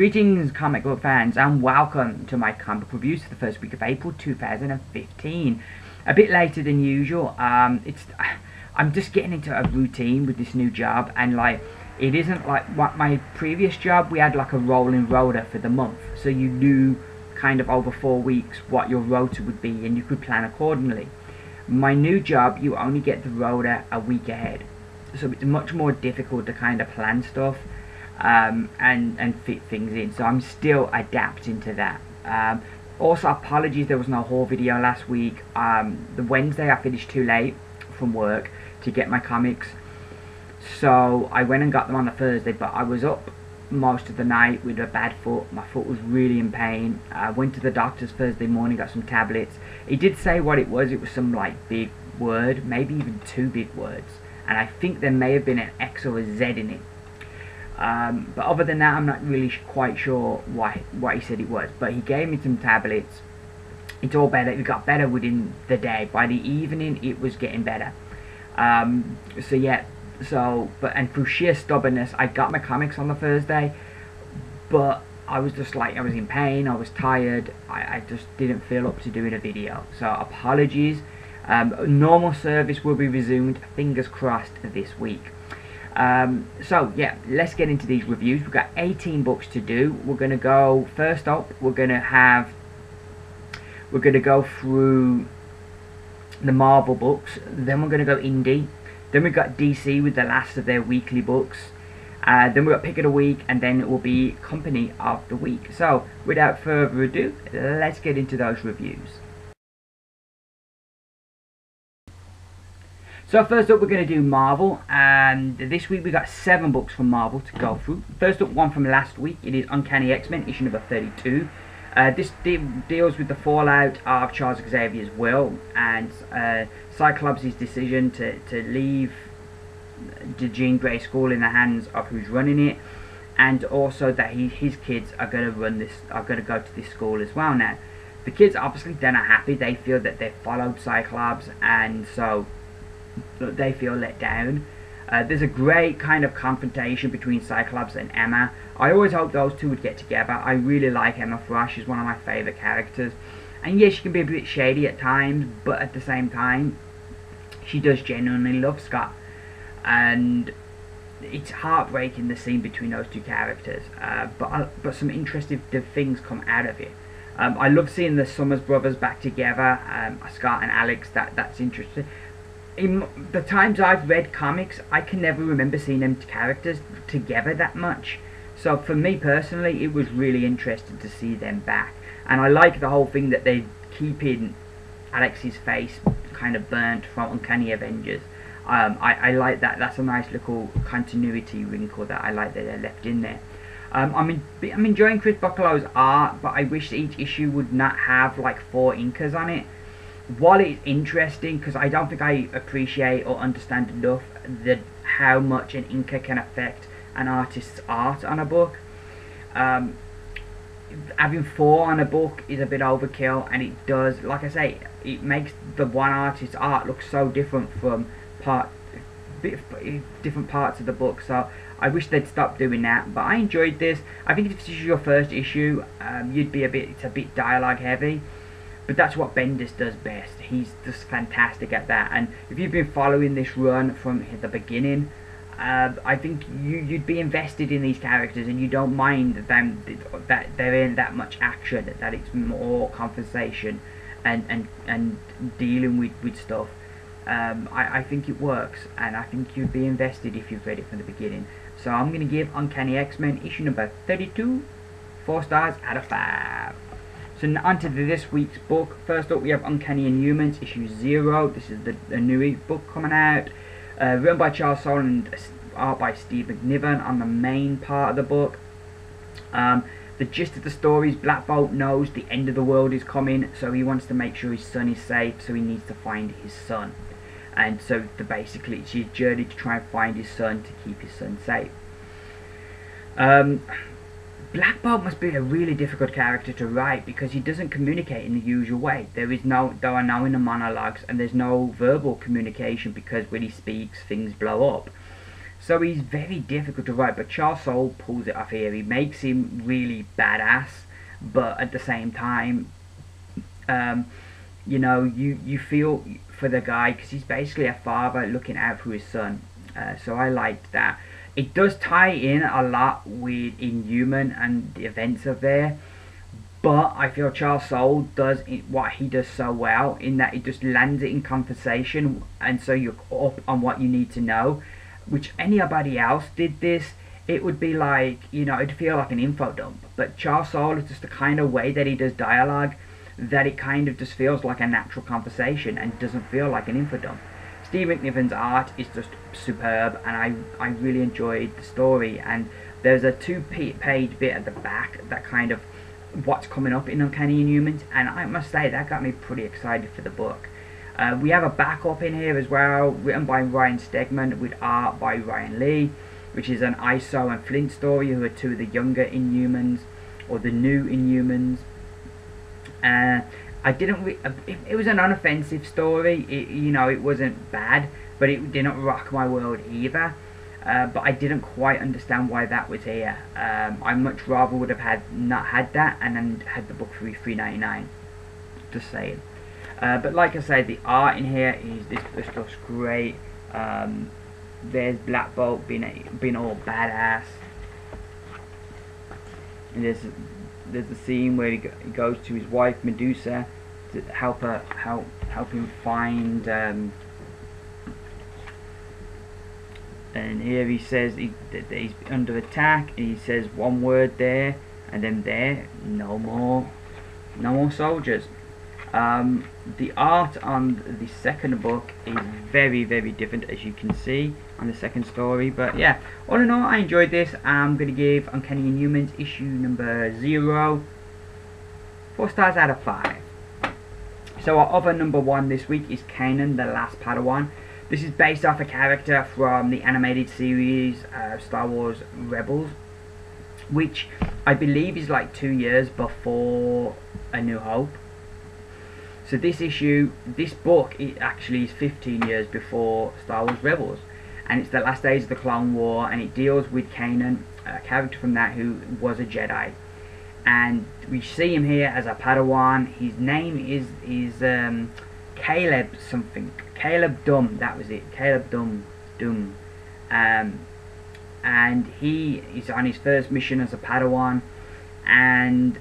Greetings comic book fans and welcome to my comic book reviews for the first week of April 2015. A bit later than usual. I'm just getting into a routine with this new job, and like it isn't like what my previous job. We had like a rolling rota for the month, so you knew kind of over 4 weeks what your rota would be and you could plan accordingly. My new job, you only get the rota a week ahead, so it's much more difficult to kind of plan stuff and fit things in, so I'm still adapting to that. Also, apologies there was no haul video last week. The Wednesday I finished too late from work to get my comics, so I went and got them on the Thursday, but I was up most of the night with a bad foot. My foot was really in pain. I went to the doctor's Thursday morning, got some tablets. He did say what it was some like big word, maybe even 2 big words, and I think there may have been an X or a Z in it. But other than that, I'm not really quite sure what he said it was. But he gave me some tablets. It's all better. It got better within the day. By the evening, it was getting better. So yeah. And through sheer stubbornness, I got my comics on the Thursday. But I was just like, I was in pain. I was tired. I just didn't feel up to doing a video. So apologies. Normal service will be resumed, fingers crossed, this week. So yeah, let's get into these reviews. We've got 18 books to do. We're gonna go first up. We're gonna go through the Marvel books. Then we're gonna go indie. Then we've got DC with the last of their weekly books. Then we've got pick of the week, and then it will be company of the week. So without further ado, let's get into those reviews. So first up, we're going to do Marvel, and this week we got 7 books from Marvel to go through. First up, one from last week. It is Uncanny XMen, issue number 32. This deals with the fallout of Charles Xavier's will and Cyclops' decision to leave the Jean Grey school in the hands of who's running it, and also that his kids are going to go to this school as well. Now, the kids obviously they're not happy. They feel that they've followed Cyclops, and so they feel let down. There's a great kind of confrontation between Cyclops and Emma. I always hoped those two would get together. I really like Emma Frost. She's one of my favourite characters. And yes, she can be a bit shady at times, but at the same time, she does genuinely love Scott. And it's heartbreaking, the scene between those 2 characters. But some interesting things come out of it. I love seeing the Summers brothers back together, Scott and Alex. That's interesting. In the times I've read comics, I can never remember seeing them characters together that much. So for me personally, it was really interesting to see them back. And I like the whole thing that they're keeping Alex's face kind of burnt from Uncanny Avengers. I like that. That's a nice little continuity wrinkle that I like that they're left in there. I'm enjoying Chris Bucklow's art, but I wish each issue would not have like 4 inkers on it. While it's interesting, because I don't think I appreciate or understand enough how much an inker can affect an artist's art on a book. Having 4 on a book is a bit overkill, and it does, like I say, it makes the one artist's art look so different from different parts of the book. So I wish they'd stop doing that. But I enjoyed this. I think if this is your first issue, it's a bit dialogue heavy. But that's what Bendis does best. He's just fantastic at that. And if you've been following this run from the beginning, I think you'd be invested in these characters, and you don't mind that there ain't that much action, that it's more conversation and dealing with stuff. I think it works, and I think you'd be invested if you've read it from the beginning. So I'm going to give Uncanny XMen issue number 32 4 stars out of 5. So on to this week's book. First up, we have Uncanny Inhumans, issue 0. This is the new book coming out. Written by Charles Soule and art by Steve McNiven on the main part of the book. The gist of the story is Black Bolt knows the end of the world is coming, so he wants to make sure his son is safe, so he needs to find his son. And so basically it's his journey to try and find his son, to keep his son safe. Black Bolt must be a really difficult character to write, because he doesn't communicate in the usual way. There are no inner monologues, and there's no verbal communication, because when he speaks, things blow up. So he's very difficult to write, but Charles Soule pulls it off here. He makes him really badass, but at the same time, you know, you feel for the guy because he's basically a father looking out for his son. So I liked that. It does tie in a lot with Inhuman and the events of there, but I feel Charles Soule does what he does so well in that he just lands it in conversation, and so you're up on what you need to know. Which anybody else did this, it would be like, you know, it'd feel like an info dump. But Charles Soule is just the kind of way that he does dialogue that it kind of just feels like a natural conversation and doesn't feel like an info dump. Steve McNiven's art is just superb, and I really enjoyed the story. And there's a 2-page bit at the back that kind of what's coming up in Uncanny Inhumans, and I must say that got me pretty excited for the book. We have a backup in here as well, written by Ryan Stegman with art by Ryan Lee, which is an ISO and Flint story, who are two of the younger Inhumans, or the new Inhumans. I didn't. It was an unoffensive story. You know, it wasn't bad, but it didn't rock my world either. But I didn't quite understand why that was here. I much rather would have not had that and then had the book for $3.99. Just saying. But like I said, the art in here is this stuff's great. There's Black Bolt being all badass, and there's a scene where he goes to his wife Medusa to help him find. And here he says that he's under attack, and he says one word there, and then there, no more soldiers. The art on the second book is very, very different, as you can see on the second story. But yeah, all in all, I enjoyed this. I'm going to give Uncanny Inhumans issue number 0 4 stars out of 5. So our other number 1 this week is Kanan, the Last Padawan. This is based off a character from the animated series Star Wars Rebels, which I believe is like 2 years before A New Hope. So this book, it actually is 15 years before Star Wars Rebels, and it's the last days of the Clone War, and it deals with Kanan, a character from that who was a Jedi, and we see him here as a Padawan. His name is Caleb something, Caleb Dum, that was it, Caleb Dum, and he is on his first mission as a Padawan, and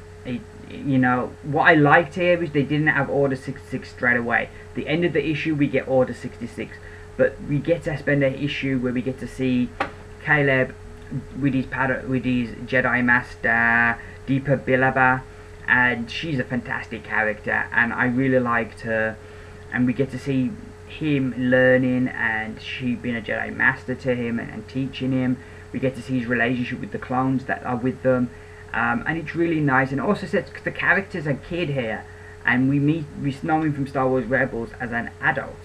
you know, what I liked here is they didn't have Order 66 straight away. The end of the issue we get Order 66, but we get to spend an issue where we get to see Caleb with his Jedi Master B.P.R.D, and she's a fantastic character, and I really liked her, and we get to see him learning, and she being a Jedi Master to him and teaching him. We get to see his relationship with the clones that are with them. And it's really nice, and also sets the character's a kid here, and we know him from Star Wars Rebels as an adult,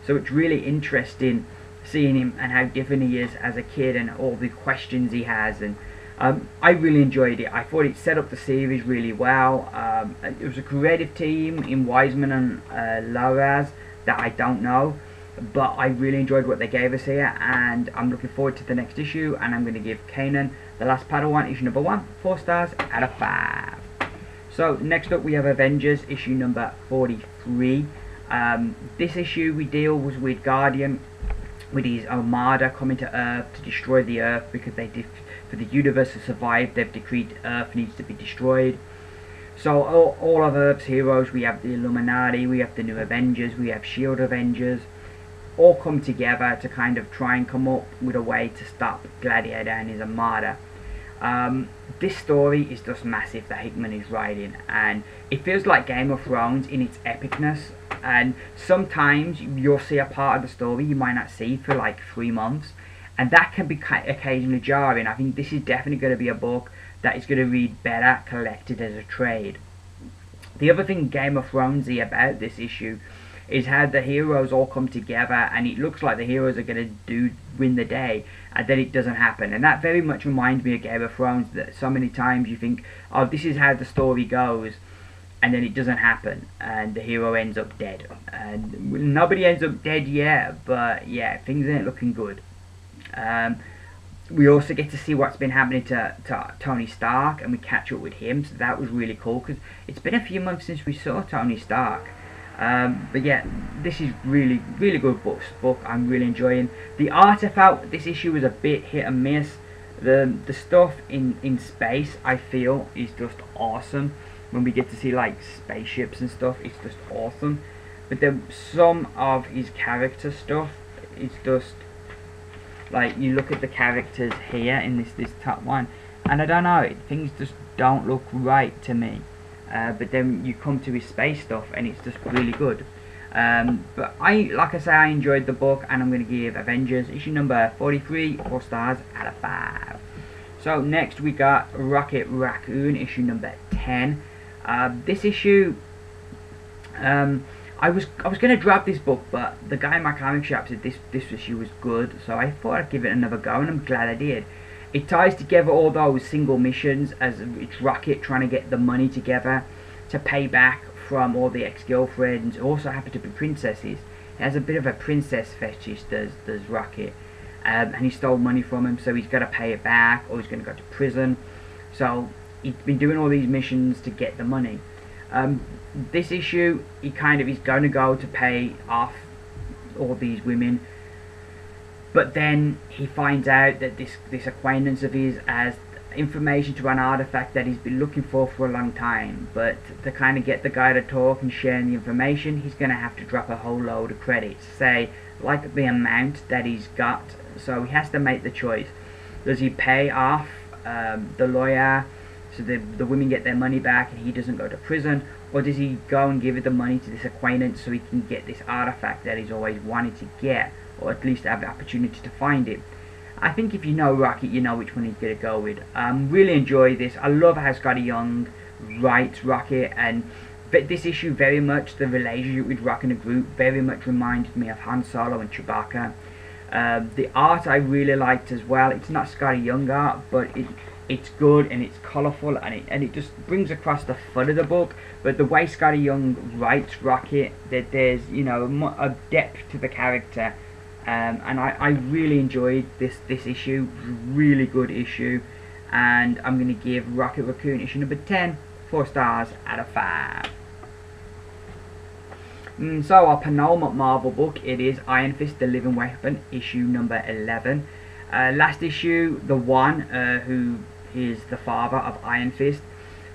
so it's really interesting seeing him and how different he is as a kid and all the questions he has. And I really enjoyed it. I thought it set up the series really well. It was a creative team in Wiseman and Loraz that I don't know, but I really enjoyed what they gave us here, and I'm looking forward to the next issue, and I'm going to give Kanan, the Last Padawan, issue number 1, 4 stars out of 5. So next up we have Avengers, issue number 43. This issue we deal was with Guardian, with his armada coming to Earth to destroy the Earth, because for the universe to survive, they've decreed Earth needs to be destroyed. So all of Earth's heroes, we have the Illuminati, we have the New Avengers, we have S.H.I.E.L.D. Avengers, all come together to kind of try and come up with a way to stop Gladiator and his armada. This story is just massive that Hickman is writing, and it feels like Game of Thrones in its epicness, and sometimes you'll see a part of the story you might not see for like 3 months, and that can be occasionally jarring. I think this is definitely going to be a book that is going to read better collected as a trade. The other thing Game of Thronesy about this issue is how the heroes all come together, and it looks like the heroes are going to win the day, and then it doesn't happen. And that very much reminds me of Game of Thrones, that so many times you think, oh, this is how the story goes, and then it doesn't happen, and the hero ends up dead. And nobody ends up dead yet, but yeah, things ain't looking good. We also get to see what's been happening to Tony Stark, and we catch up with him, so that was really cool, because it's been a few months since we saw Tony Stark. But yeah, this is really good book. I'm really enjoying the artifact. This issue was a bit hit and miss. The stuff in space, I feel, is just awesome. When we get to see like spaceships and stuff, it's just awesome. But then some of his character stuff, it's just like, you look at the characters here in this top one, and I don't know, things just don't look right to me. But then you come to his space stuff, and it's just really good. But like I say, I enjoyed the book, and I'm going to give Avengers issue number 43 4 stars out of 5. So next we got Raccoon issue number 10. This issue, I was going to drop this book, but the guy in my comic shop said this issue was good, so I thought I'd give it another go, and I'm glad I did. It ties together all those single missions, as it's Rocket trying to get the money together to pay back from all the ex-girlfriends, who also happen to be princesses. He has a bit of a princess fetish, does Rocket, and he stole money from him, so he's got to pay it back, or he's going to go to prison. So he's been doing all these missions to get the money. This issue, he's going to go to pay off all these women, but then he finds out that this acquaintance of his has information to an artifact that he's been looking for a long time. But to kind of get the guy to talk and share the information, he's going to have to drop a whole load of credits, say like the amount that he's got. So he has to make the choice. Does he pay off the lawyer so the women get their money back and he doesn't go to prison, or does he go and give it the money to this acquaintance so he can get this artifact that he's always wanted to get, or at least have the opportunity to find it? I think if you know Rocket, you know which one he's going to go with. Really enjoy this. I love how Scotty Young writes Rocket, and this issue very much, the relationship with Rocket and the group very much reminded me of Han Solo and Chewbacca. The art I really liked as well. It's not Scotty Young art, but it's good and it's colourful, and it just brings across the fun of the book. But the way Scotty Young writes Rocket, that there's, you know, a depth to the character, and I really enjoyed this issue. Really good issue, and I'm going to give Rocket Raccoon issue number 10 4 stars out of 5. So our penultimate Marvel book, it is Ironfist, the Living Weapon, issue number 11. Last issue, the One, who is the father of Ironfist,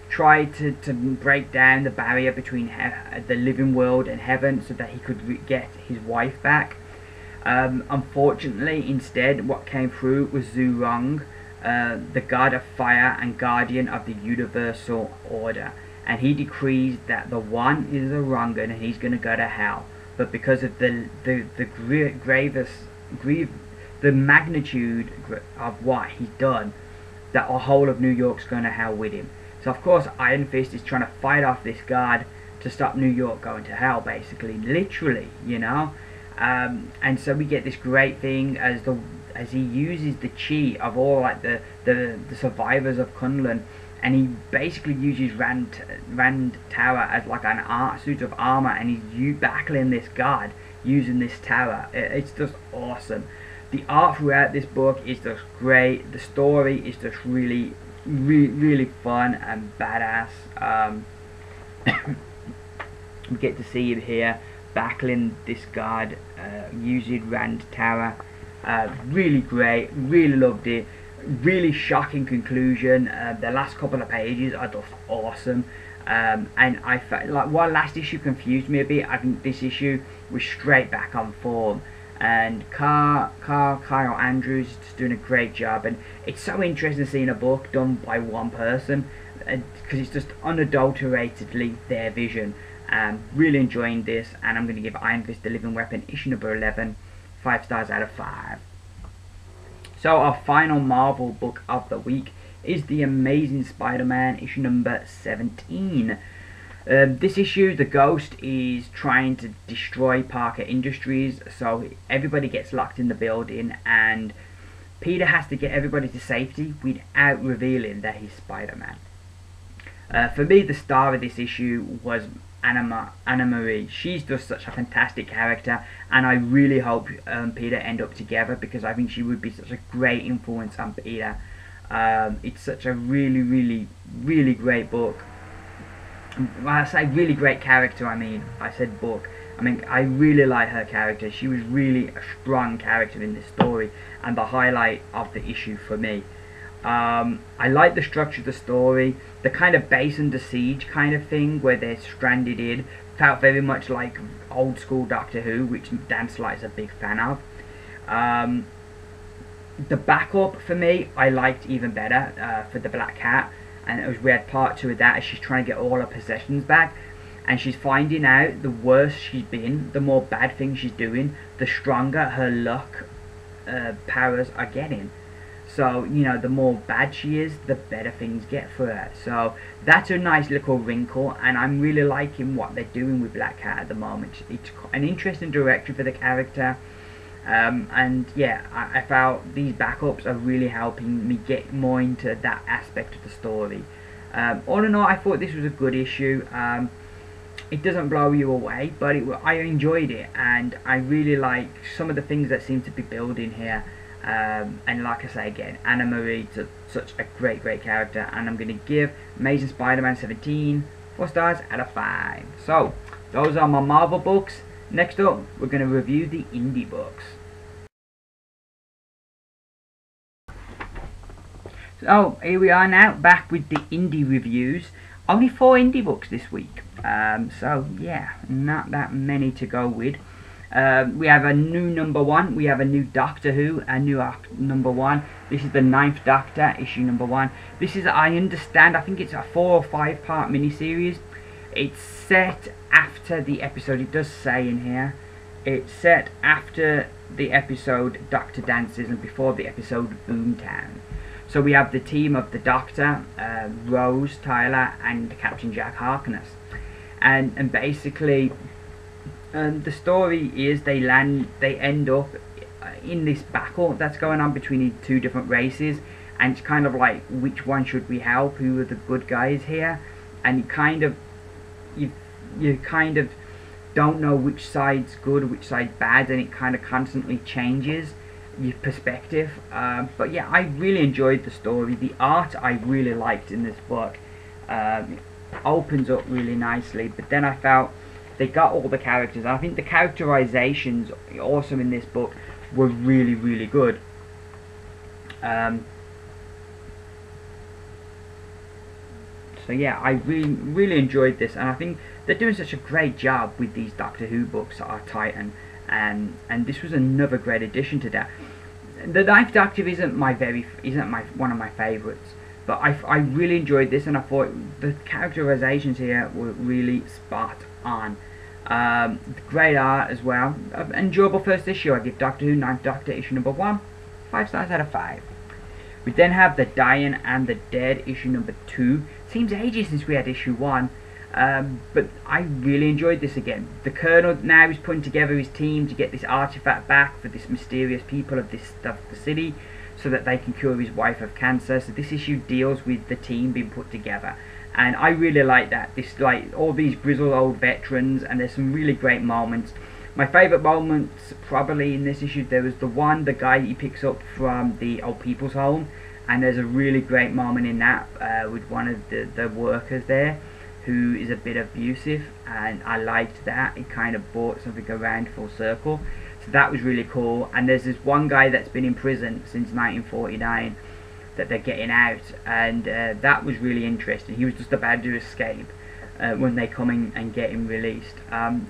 tried to break down the barrier between the living world and heaven so that he could get his wife back. Unfortunately, instead, what came through was Zhu Rong, the god of fire and guardian of the universal order. And he decrees that the One is a wrong'un and he's going to go to hell. But because of the magnitude of what he's done, that the whole of New York's going to hell with him. So of course Iron Fist is trying to fight off this god to stop New York going to hell, basically, literally, you know. And so we get this great thing as he uses the chi of all like the survivors of Kunlun, and he basically uses Rand Tower as like an suit of armor, and he's battling this god using this tower. It's just awesome. The art throughout this book is just great. The story is just really fun and badass. We get to see him here battling this god using Rand Tower. Really great. Really loved it. Really shocking conclusion. The last couple of pages are just awesome. And I felt like while last issue confused me a bit, I think this issue was straight back on form. And Kyle Andrews is just doing a great job, and it's so interesting seeing a book done by one person, because it's just unadulteratedly their vision. Really enjoying this, and I'm going to give Iron Fist, the Living Weapon, issue number 11, 5 stars out of 5. So our final Marvel book of the week is The Amazing Spider-Man, issue number 17. This issue, the Ghost is trying to destroy Parker Industries, so everybody gets locked in the building, and Peter has to get everybody to safety without revealing that he's Spider-Man. For me, the star of this issue was Anna Marie. She's just such a fantastic character, and I really hope Peter end up together, because I think she would be such a great influence on Peter. It's such a really great book. When I say really great character, I said book. I really like her character. She was really a strong character in this story, and the highlight of the issue for me. I like the structure of the story. The kind of base under siege kind of thing, where they're stranded in, felt very much like old school Doctor Who, which Dan Slight's a big fan of. The backup for me, I liked even better, for the Black Cat, and it was, we had part 2 of that, as she's trying to get all her possessions back, and she's finding out the worse she's been, the more bad things she's doing, the stronger her luck powers are getting. So, you know, the more bad she is, the better things get for her. So, that's a nice little wrinkle, and I'm really liking what they're doing with Black Cat at the moment. It's an interesting direction for the character. And yeah, I felt these backups are really helping me get more into that aspect of the story. All in all, I thought this was a good issue. It doesn't blow you away, but I enjoyed it, and I really like some of the things that seem to be building here. And like I say again, Anna Marie is such a great character, and I'm going to give Amazing Spider-Man 17 4 stars out of 5. So, those are my Marvel books. Next up, we're going to review the indie books. So, here we are now, back with the indie reviews. Only 4 indie books this week. So, yeah, not that many to go with. We have a new #1, we have a new Doctor Who, a new #1. This is the 9th Doctor, issue #1. This is, I understand, I think it's a 4 or 5 part miniseries. It's set after the episode, it does say in here, it's set after the episode Doctor Dances and before the episode Boomtown. So we have the team of the Doctor, Rose, Tyler, and Captain Jack Harkness. And basically, the story is they end up in this battle that's going on between the 2 different races, and it's kind of like, which one should we help, who are the good guys here, and you kind of don't know which side's good, which side's bad, and it kind of constantly changes your perspective. But yeah, I really enjoyed the story. The art I really liked in this book. It opens up really nicely, but then I felt they got all the characters, and I think the characterizations also in this book were really good. So yeah, I really enjoyed this, and I think they're doing such a great job with these Doctor Who books that are Titan, and this was another great addition to that. The 9th Doctor isn't one of my favourites, but I really enjoyed this, and I thought the characterizations here were really spot on. Great art as well. Enjoyable first issue. I give Doctor Who 9th Doctor issue #1 5 stars out of 5. We then have The Dying and the Dead issue #2. Seems ages since we had issue 1, but I really enjoyed this again. The Colonel now is putting together his team to get this artifact back for this mysterious people of the city, so that they can cure his wife of cancer. So this issue deals with the team being put together, and I really like that. This, like, all these grizzled old veterans, and there's some really great moments. My favourite moments probably in this issue, there was the guy he picks up from the old people's home, and there's a really great moment in that with one of the workers there who is a bit abusive, and I liked that. It kind of brought something around full circle, so that was really cool. And there's this one guy that's been in prison since 1949 that they're getting out, and that was really interesting. He was just about to escape when they come in and get him released.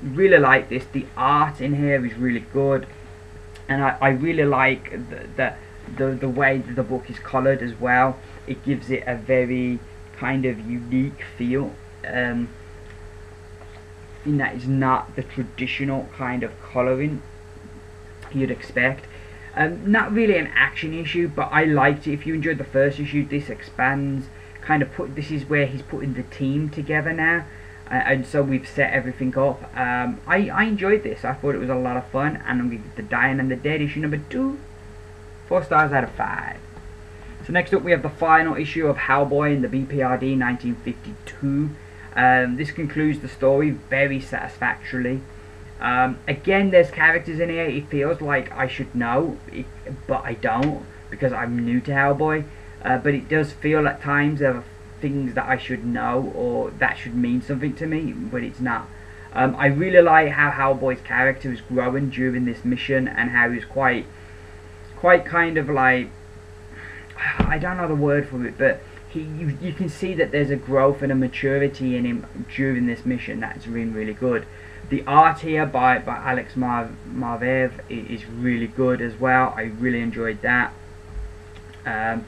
Really like this. The art in here is really good, and I really like the way that the book is coloured as well. It gives it a very kind of unique feel, in that it's not the traditional kind of colouring you'd expect. Not really an action issue, but I liked it. If you enjoyed the first issue, this expands, this is where he's putting the team together now, and so we've set everything up. I enjoyed this. I thought it was a lot of fun, and I'm going to give The Dying and the Dead issue #2 4 stars out of 5. So next up we have the final issue of Hellboy in the B.P.R.D. 1952. This concludes the story very satisfactorily. Again, there's characters in here it feels like I should know, but I don't, because I'm new to Hellboy. But it does feel at times there are things that I should know, or that should mean something to me, but it's not. I really like how Hellboy's character is growing during this mission, and how he's quite kind of like, I don't know the word for it, but you can see that there's a growth and a maturity in him during this mission that's really good. The art here by Alex Marvev is really good as well. I really enjoyed that. And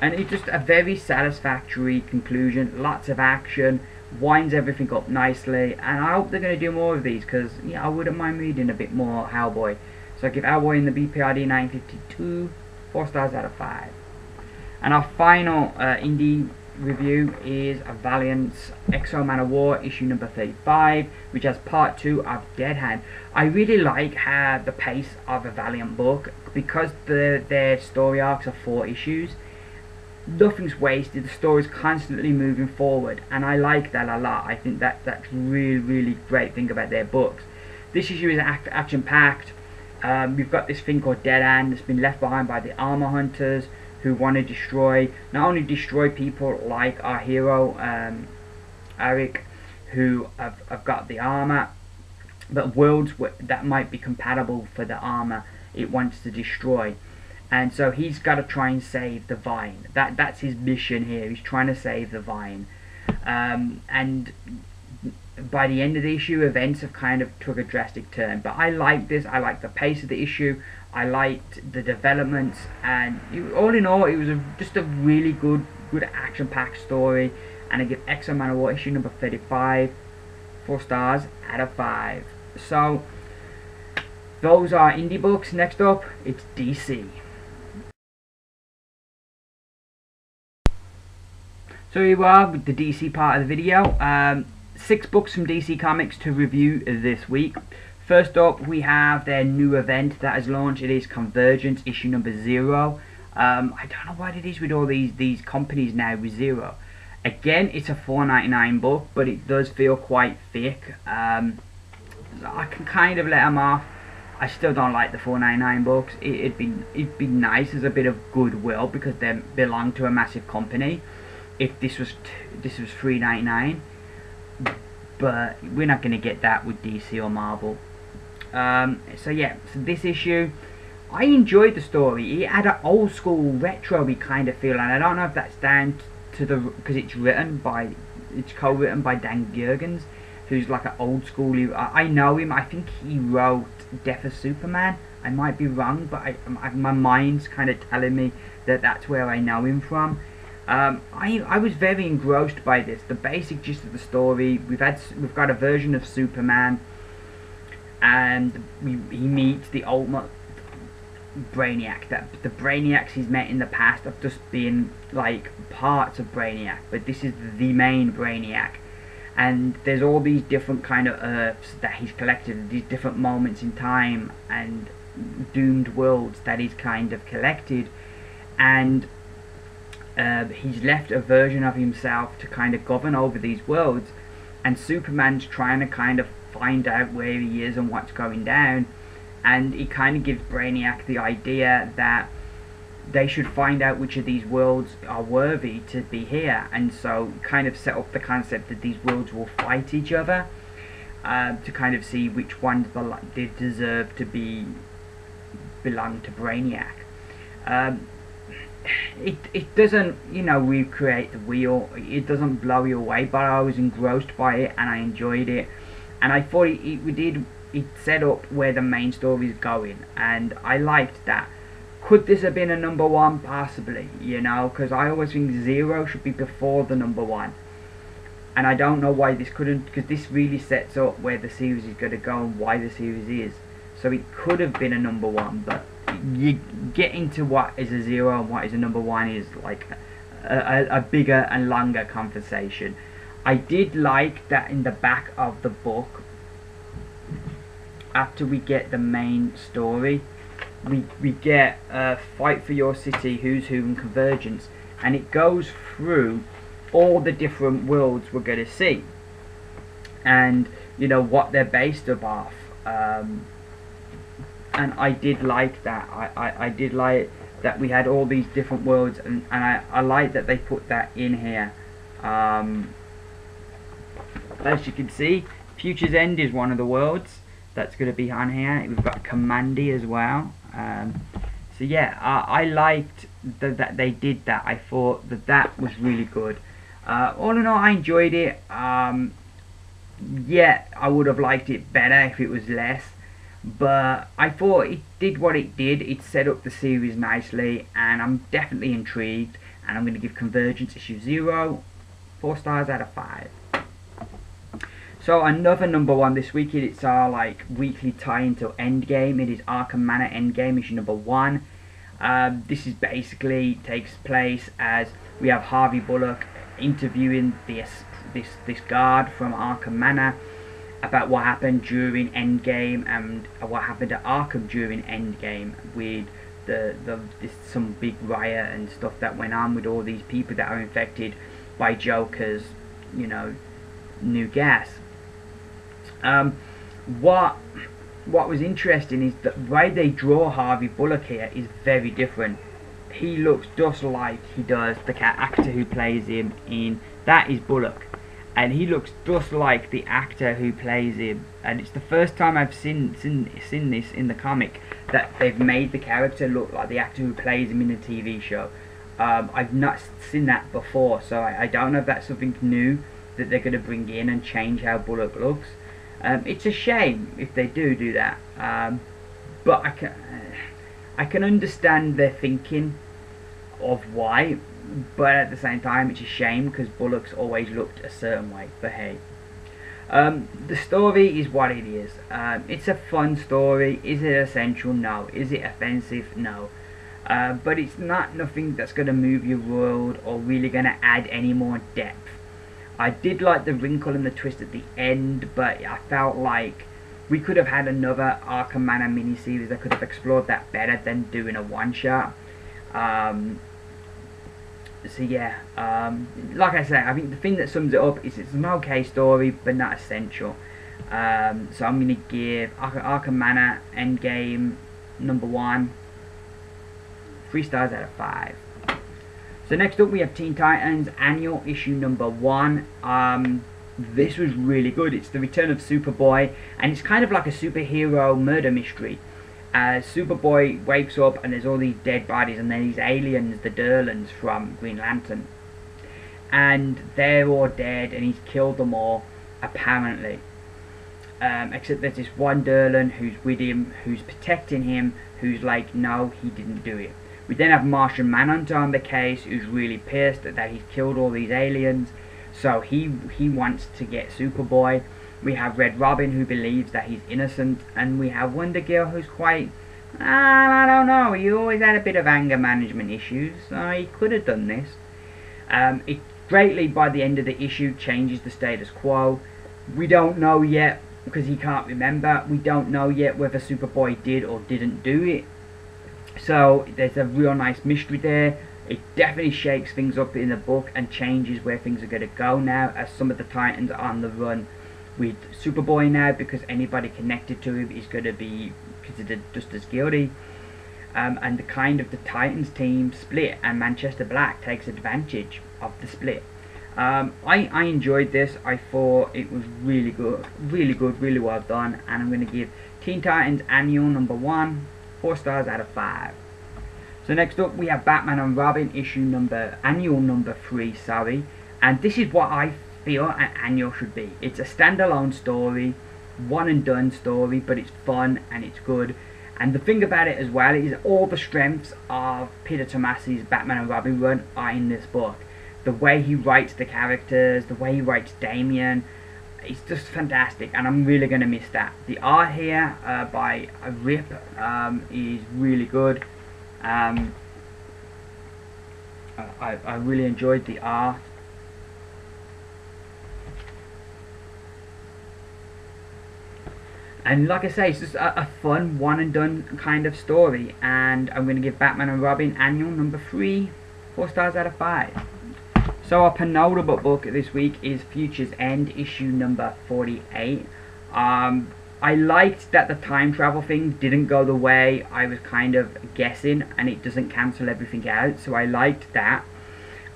it's just a very satisfactory conclusion. Lots of action, winds everything up nicely, and I hope they're going to do more of these, because yeah, I wouldn't mind reading a bit more Hellboy. So I give Hellboy in the B.P.R.D 952 4 stars out of 5. And our final indie review is a Valiant's Manowar issue number 35, which has part 2 of Dead Hand. I really like how the pace of a Valiant book, because their story arcs are 4 issues. Nothing's wasted, the story's constantly moving forward, and I like that a lot. I think that's really great thing about their books. This issue is action packed. We've got this thing called Dead Hand that's been left behind by the armor hunters, who want to not only destroy people like our hero Eric, who have got the armor, but worlds that might be compatible for the armor it wants to destroy. And so he's got to try and save the Vine. That's his mission here. He's trying to save the Vine. And by the end of the issue, events have kind of took a drastic turn. But I like this. I like the pace of the issue. I liked the developments. And all in all, it was just a really good action-packed story. And I give Manowar issue number 35 4 stars out of 5. So those are indie books. Next up, it's DC. So here we are with the DC part of the video. 6 books from DC Comics to review this week. First up, we have their new event that has launched. It is Convergence issue number 0. I don't know what it is with all these companies now with 0. Again, it's a $4.99 book, but it does feel quite thick. I can kind of let them off. I still don't like the $4.99 books. It'd be nice as a bit of goodwill, because they belong to a massive company, if this was $3.99, but we're not going to get that with DC or Marvel. So yeah, so this issue, I enjoyed the story. It had an old school retro-y kind of feel, and I don't know if that's down to because it's co-written by Dan Jurgens, who's like an old school. I know him. I think he wrote Death of Superman. I might be wrong, but my mind's kind of telling me that that's where I know him from. I was very engrossed by this. The basic gist of the story: we've got a version of Superman, and he meets the ultimate Brainiac. That the Brainiacs he's met in the past have just been like parts of Brainiac, but this is the main Brainiac. And there's all these different kind of Earths that he's collected, these different moments in time and doomed worlds that he's kind of collected, and he's left a version of himself to kind of govern over these worlds, and Superman's trying to kind of find out where he is and what's going down, and he kind of gives Brainiac the idea that they should find out which of these worlds are worthy to be here, and so kind of set up the concept that these worlds will fight each other to kind of see which ones they deserve to belong to Brainiac. It doesn't, recreate the wheel. It doesn't blow you away, but I was engrossed by it and I enjoyed it, and I thought it set up where the main story is going, and I liked that. Could this have been a #1? Possibly, because I always think 0 should be before the #1, and I don't know why this couldn't, because this really sets up where the series is going to go and why the series is. So it could have been a #1, but you get into what is a 0 and what is a #1 is like a bigger and longer conversation. I did like that in the back of the book, after we get the main story, we get Fight for Your City, Who's Who, and Convergence, and it goes through all the different worlds we're going to see, and you know what they're based off. And I did like that. I did like that we had all these different worlds, and I like that they put that in here. As you can see, Future's End is one of the worlds that's going to be on here. We've got Commandy as well. So yeah, I liked that they did that. I thought that was really good. All in all, I enjoyed it. Yeah, I would have liked it better if it was less, but I thought it did what it did. It set up the series nicely, and I'm definitely intrigued, and I'm going to give Convergence issue 0 4 stars out of 5. So another number 1 this week, it's our like weekly tie into Endgame. It is Arkham Man Endgame issue number 1. This is basically takes place as we have Harvey Bullock interviewing this guard from Arkham Manor about what happened during Endgame and what happened at Arkham during Endgame with some big riot and stuff that went on with all these people that are infected by Joker's, you know, new gas. What was interesting is that the way they draw Harvey Bullock here is very different. He looks just like he does the actor who plays him in, that is Bullock, and he looks just like the actor who plays him, and it's the first time I've seen this in the comic, that they've made the character look like the actor who plays him in a TV show. I've not seen that before, so I don't know if that's something new that they're going to bring in and change how Bullock looks. It's a shame if they do that, but I can understand their thinking of why, but at the same time it's a shame because Bullock's always looked a certain way. But hey, the story is what it is. It's a fun story. Is it essential? No. Is it offensive? No. But it's not nothing that's going to move your world or really going to add any more depth. I did like the wrinkle and the twist at the end, but I felt like we could have had another Arkham Man miniseries that could have explored that better than doing a one-shot. So yeah, like I say, I think the thing that sums it up is it's an okay story, but not essential. So I'm going to give Arkham Man Endgame number 1 3 stars out of 5. So next up we have Teen Titans Annual issue number 1. This was really good. It's the return of Superboy, and it's kind of like a superhero murder mystery. Superboy wakes up and there's all these dead bodies, and then these aliens, the Durlans from Green Lantern, and they're all dead, and he's killed them all apparently, except there's this one Durlan who's with him, who's protecting him, who's like, no, he didn't do it. We then have Martian Manhunter on the case, who's really pissed that he's killed all these aliens, so he wants to get Superboy. We have Red Robin, who believes that he's innocent, and we have Wonder Girl, who's quite, I don't know, he always had a bit of anger management issues, so he could have done this. It greatly, by the end of the issue, changes the status quo. We don't know yet, because he can't remember, we don't know yet whether Superboy did or didn't do it. So there's a real nice mystery there. It definitely shakes things up in the book and changes where things are going to go now, as some of the Titans are on the run with Superboy now, because anybody connected to him is going to be considered just as guilty. And the kind of the Titans team split, and Manchester Black takes advantage of the split. I enjoyed this. I thought it was really good, really well done, and I'm going to give Teen Titans Annual number 1 4 stars out of 5. So next up we have Batman and Robin Annual number 3, sorry, and this is what I feel an annual should be. It's a standalone story, one and done story, but it's fun and it's good. And the thing about it as well is all the strengths of Peter Tomasi's Batman and Robin run are in this book. The way he writes the characters, the way he writes Damian, it's just fantastic, and I'm really going to miss that. The art here by Rip is really good. I really enjoyed the art. And like I say, it's just a fun one and done kind of story, and I'm going to give Batman and Robin Annual number 3 4 stars out of 5. So our penultimate book this week is Future's End, issue number 48. I liked that the time travel thing didn't go the way I was kind of guessing, and it doesn't cancel everything out, so I liked that.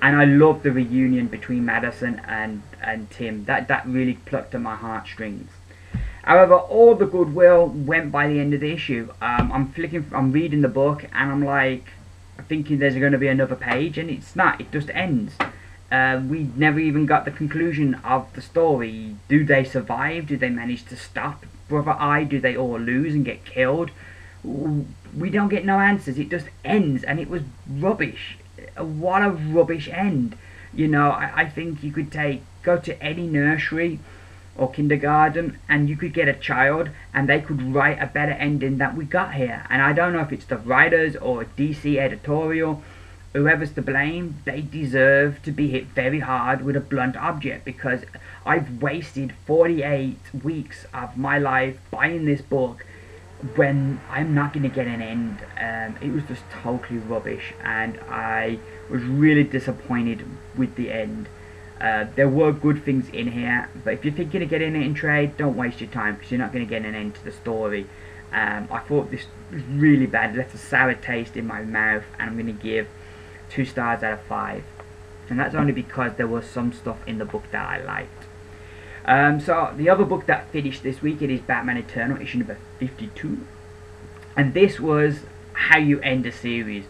And I loved the reunion between Madison and Tim. That really plucked at my heartstrings. However, all the goodwill went by the end of the issue. I'm reading the book, and I'm like thinking there's going to be another page, and it's not. It just ends. We never even got the conclusion of the story. Do they survive? Do they manage to stop Brother Eye? Do they all lose and get killed? We don't get no answers. It just ends, and it was rubbish. What a rubbish end. You know, I think you could go to any nursery or kindergarten, and you could get a child, and they could write a better ending than we got here. And I don't know if it's the writers or DC editorial. Whoever's to blame, they deserve to be hit very hard with a blunt object, because I've wasted 48 weeks of my life buying this book when I'm not going to get an end. It was just totally rubbish, and I was really disappointed with the end. There were good things in here, but if you're thinking of getting it in trade, don't waste your time, because you're not going to get an end to the story. I thought this was really bad. It left a sour taste in my mouth, and I'm going to give 2 stars out of 5, and that's only because there was some stuff in the book that I liked. So the other book that finished this week, it is Batman Eternal, issue number 52, and this was how you end a series.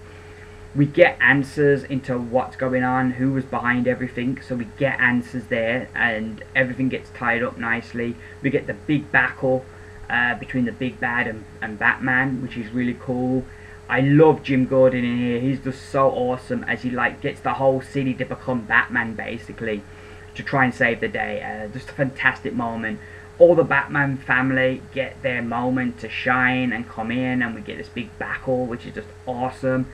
We get answers into what's going on, who was behind everything, so we get answers there, and everything gets tied up nicely. We get the big battle between the B.P.R.D and Batman, which is really cool. I love Jim Gordon in here. He's just so awesome, as he gets the whole city to become Batman, basically, to try and save the day. Just a fantastic moment. All the Batman family get their moment to shine and come in, and we get this big battle, which is just awesome.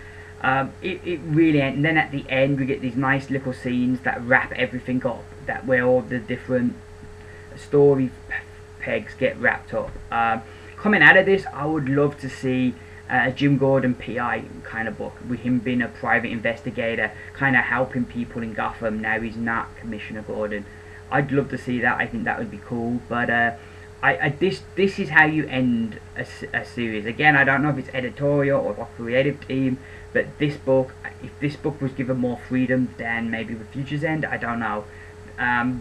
It really, and then at the end we get these nice little scenes that wrap everything up, that where all the different story pegs get wrapped up. Coming out of this, I would love to see a Jim Gordon PI kind of book, with him being a private investigator, kind of helping people in Gotham. Now he's not Commissioner Gordon. I'd love to see that. I think that would be cool. But this is how you end a series. Again, I don't know if it's editorial or a creative team, but this book, if this book was given more freedom than maybe with Future's End, I don't know.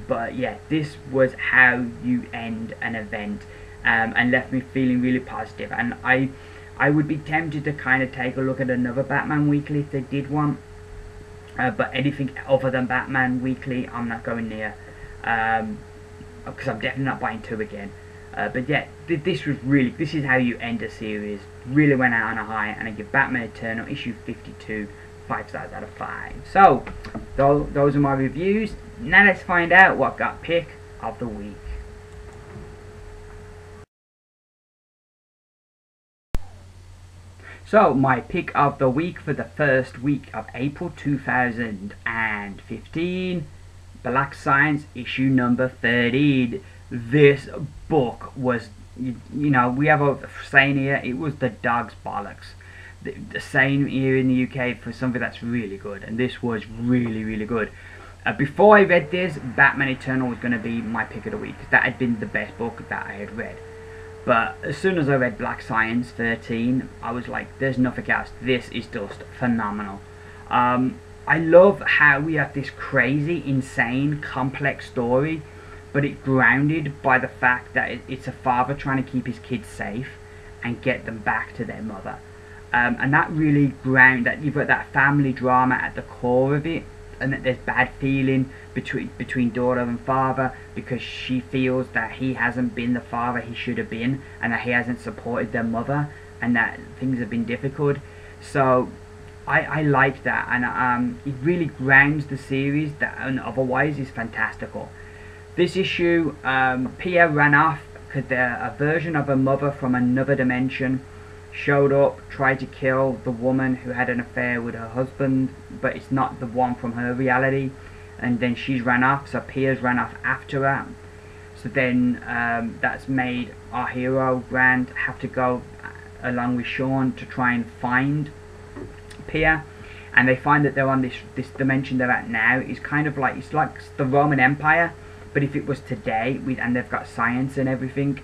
But yeah, this was how you end an event, and left me feeling really positive. And I would be tempted to kind of take a look at another Batman Weekly if they did one. But anything other than Batman Weekly, I'm not going near. Because I'm definitely not buying 2 again. But yeah, this is how you end a series. Really went out on a high, and I give Batman Eternal issue 52 5 stars out of 5. So, those are my reviews. Now let's find out what got pick of the week. So, my pick of the week for the first week of April 2015, Black Science issue number 13. This book was, you know, we have a saying here, it was the dog's bollocks. The saying here in the UK for something that's really good, and this was really, really good. Before I read this, Batman Eternal was going to be my pick of the week, because that had been the best book that I had read. But as soon as I read Black Science 13, I was like, there's nothing else. This is just phenomenal. I love how we have this crazy, insane, complex story, but it's grounded by the fact that it's a father trying to keep his kids safe and get them back to their mother. And that really that you've got that family drama at the core of it, and that there's bad feeling between daughter and father, because she feels that he hasn't been the father he should have been, and that he hasn't supported their mother, and that things have been difficult. So I like that, and it really grounds the series, that and otherwise is fantastical. This issue, Pia ran off because a version of her mother from another dimension showed up, tried to kill the woman who had an affair with her husband, but it's not the one from her reality, and then she's ran off, so Pia's ran off after her. So then that's made our hero Grant have to go along with Sean to try and find Pia, and they find that they're on this dimension they're at now is kind of like, it's like the Roman Empire, but if it was today, and they've got science and everything,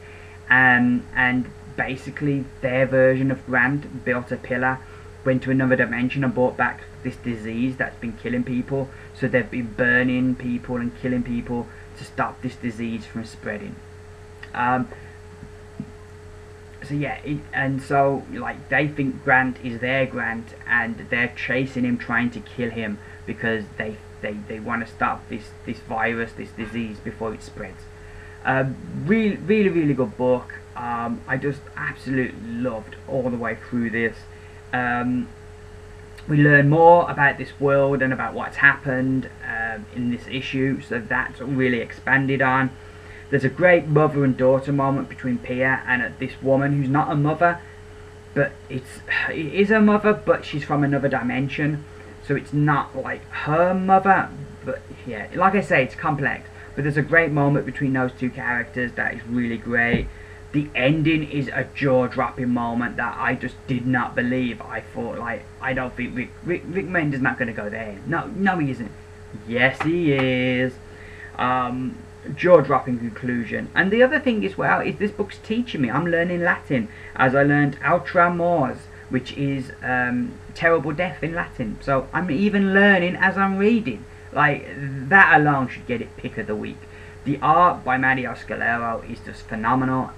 and basically their version of Grant built a pillar, went to another dimension and brought back this disease that's been killing people. So they've been burning people and killing people to stop this disease from spreading. So yeah, and so like they think Grant is their Grant, and they're chasing him, trying to kill him because they want to stop this virus, this disease before it spreads. Really good book. I just absolutely loved all the way through this. We learn more about this world and about what's happened in this issue, so that's really expanded on. There's a great mother and daughter moment between Pia and this woman who's not a mother, but it is her mother, but she's from another dimension, so it's not like her mother. But yeah, like I say, it's complex, but there's a great moment between those two characters that is really great. The ending is a jaw-dropping moment that I just did not believe. I thought, like, I don't think Rick Mender's not going to go there. No, he isn't. Yes, he is. Jaw-dropping conclusion. And the other thing as well is this book's teaching me. I'm learning Latin, as I learned Ultra Mors, which is terrible death in Latin. So I'm even learning as I'm reading. Like, that alone should get it pick of the week. The art by Mario Scalero is just phenomenal.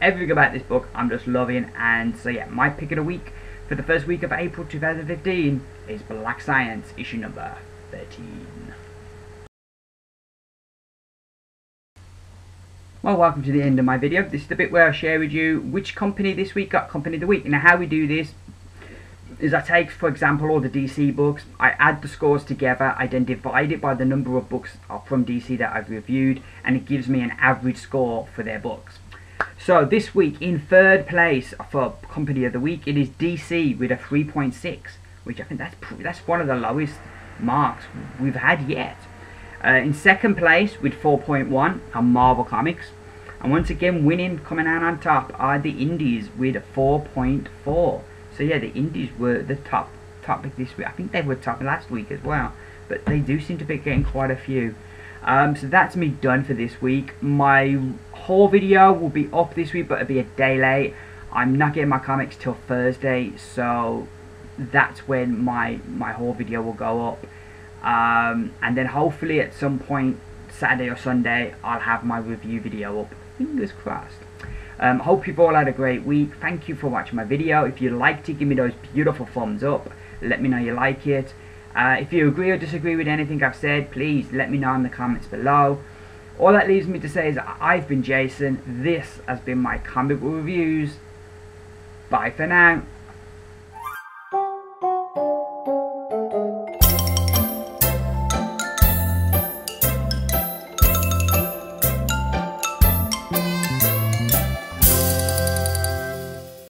Everything about this book I'm just loving. And so yeah, my pick of the week for the first week of April 2015 is Black Science, issue number 13. Well, welcome to the end of my video. This is the bit where I share with you which company this week got Company of the Week. Now how we do this is I take, for example, all the DC books, I add the scores together, I then divide it by the number of books from DC that I've reviewed, and it gives me an average score for their books. So this week, in third place for Company of the Week, it is DC with a 3.6, which I think that's one of the lowest marks we've had yet. In second place with 4.1 are Marvel Comics, and once again winning, coming out on top, are the Indys with 4.4. So yeah, the Indys were the top this week. I think they were top last week as well, but they do seem to be getting quite a few. So that's me done for this week. My haul video will be up this week, but it'll be a day late. I'm not getting my comics till Thursday, so that's when my haul video will go up. And then hopefully at some point Saturday or Sunday I'll have my review video up. Fingers crossed. Hope you've all had a great week. Thank you for watching my video. If you liked it, give me those beautiful thumbs up. Let me know you like it. If you agree or disagree with anything I've said, please let me know in the comments below. All that leaves me to say is I've been Jason. This has been my comic book reviews. Bye for now.